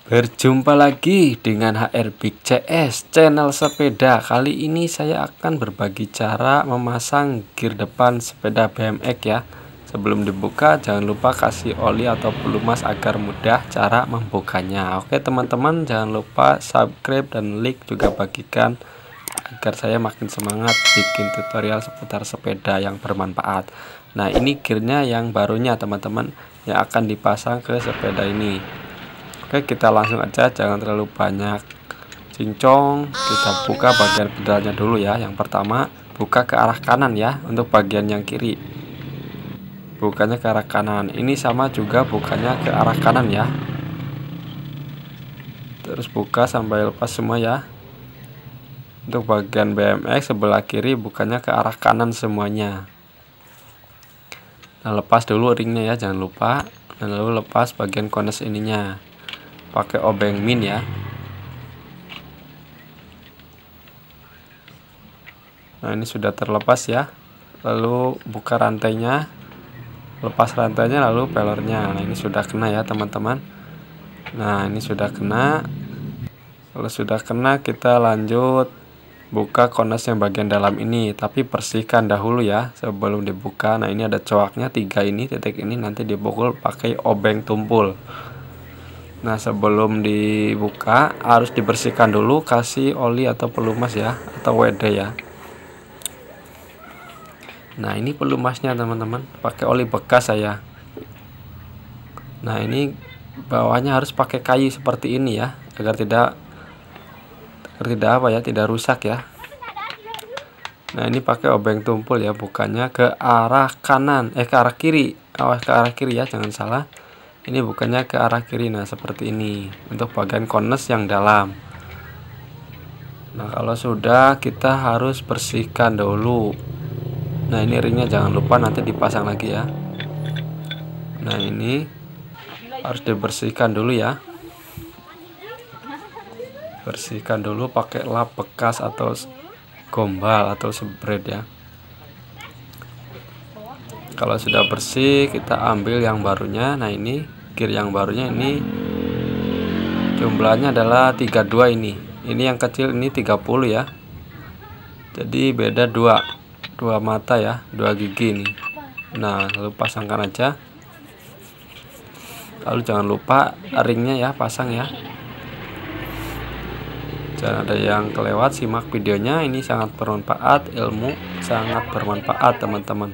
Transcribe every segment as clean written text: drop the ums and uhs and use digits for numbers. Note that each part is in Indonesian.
Berjumpa lagi dengan HR Big CS channel sepeda. Kali ini saya akan berbagi cara memasang gear depan sepeda BMX ya. Sebelum dibuka jangan lupa kasih oli atau pelumas agar mudah cara membukanya. Oke teman-teman, jangan lupa subscribe dan like, juga bagikan agar saya makin semangat bikin tutorial seputar sepeda yang bermanfaat. Nah, ini gearnya yang barunya teman-teman, yang akan dipasang ke sepeda ini. Oke, kita langsung aja, jangan terlalu banyak cincong. Kita buka bagian pedalnya dulu ya. Yang pertama, buka ke arah kanan ya. Untuk bagian yang kiri, bukanya ke arah kanan. Ini sama juga, bukanya ke arah kanan ya. Terus buka sampai lepas semua ya. Untuk bagian BMX sebelah kiri, bukanya ke arah kanan semuanya. Nah, lepas dulu ringnya ya, jangan lupa. Dan lalu lepas bagian kones ininya, pakai obeng min ya. Nah, ini sudah terlepas ya. Lalu buka rantainya, lepas rantainya, lalu pelornya. Nah, ini sudah kena ya teman-teman. Nah, ini sudah kena. Kalau sudah kena, kita lanjut buka kones yang bagian dalam ini, tapi bersihkan dahulu ya sebelum dibuka. Nah, ini ada coaknya 3 ini, titik ini nanti dipukul pakai obeng tumpul. Nah, sebelum dibuka harus dibersihkan dulu, kasih oli atau pelumas ya, atau WD ya. Nah, ini pelumasnya teman-teman, pakai oli bekas saya. Nah, ini bawahnya harus pakai kayu seperti ini ya, agar tidak tidak rusak ya. Nah, ini pakai obeng tumpul ya, bukannya ke arah kanan, ke arah kiri. Awas, ke arah kiri ya, jangan salah. Ini bukannya ke arah kiri. Nah, seperti ini untuk bagian kones yang dalam. Nah, kalau sudah, kita harus bersihkan dulu. Nah, ini ringnya jangan lupa nanti dipasang lagi ya. Nah, ini harus dibersihkan dulu ya. Bersihkan dulu pakai lap bekas atau gombal atau spread ya. Kalau sudah bersih, kita ambil yang barunya. Nah, ini gear yang barunya, ini jumlahnya adalah 32 ini. Ini yang kecil, ini 30 ya. Jadi beda dua mata ya, 2 gigi ini. Nah, lalu pasangkan aja. Lalu jangan lupa ringnya ya, pasang ya. Jangan ada yang kelewat, simak videonya, ini sangat bermanfaat, ilmu sangat bermanfaat teman-teman.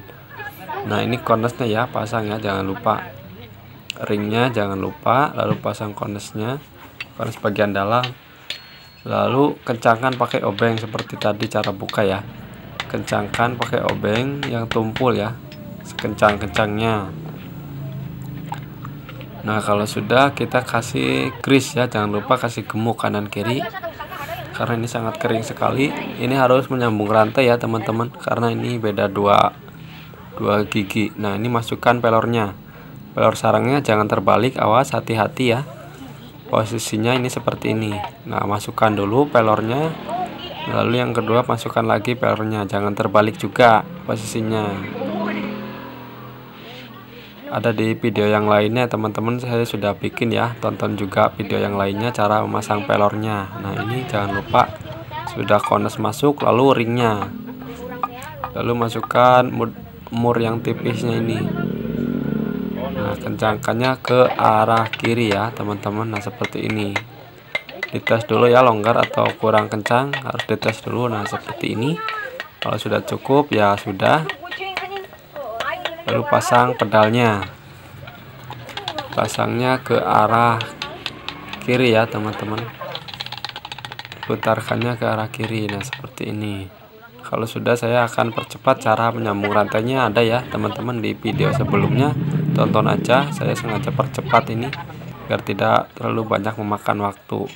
Nah, ini konesnya ya, pasang ya, jangan lupa ringnya, jangan lupa. Lalu pasang konesnya, kones bagian dalam. Lalu kencangkan pakai obeng seperti tadi cara buka ya. Kencangkan pakai obeng yang tumpul ya, sekencang-kencangnya. Nah, kalau sudah, kita kasih grease ya, jangan lupa kasih gemuk kanan kiri, karena ini sangat kering sekali. Ini harus menyambung rantai ya teman-teman, karena ini beda dua gigi. Nah, ini masukkan pelornya, pelor sarangnya jangan terbalik, awas, hati-hati ya. Posisinya ini seperti ini. Nah, masukkan dulu pelornya, lalu yang kedua masukkan lagi pelornya, jangan terbalik juga posisinya. Ada di video yang lainnya teman-teman, saya sudah bikin ya, tonton juga video yang lainnya cara memasang pelornya. Nah, ini jangan lupa sudah kones masuk, lalu ringnya, lalu masukkan mur yang tipisnya ini. Nah, kencangkannya ke arah kiri ya teman-teman. Nah, seperti ini, dites dulu ya, longgar atau kurang kencang, harus dites dulu. Nah, seperti ini. Kalau sudah cukup ya sudah. Lalu pasang pedalnya, pasangnya ke arah kiri ya teman-teman, putarkannya ke arah kiri. Nah, seperti ini. Kalau sudah, saya akan percepat cara menyambung rantainya, ada ya teman-teman di video sebelumnya, tonton aja. Saya sengaja percepat ini biar tidak terlalu banyak memakan waktu,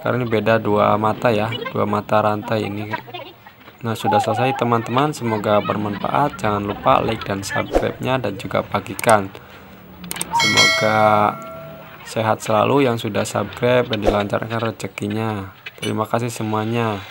karena ini beda 2 mata ya, 2 mata rantai ini. Nah, sudah selesai teman-teman, semoga bermanfaat. Jangan lupa like dan subscribe-nya, dan juga bagikan. Semoga sehat selalu yang sudah subscribe dan dilancarkan rezekinya. Terima kasih semuanya.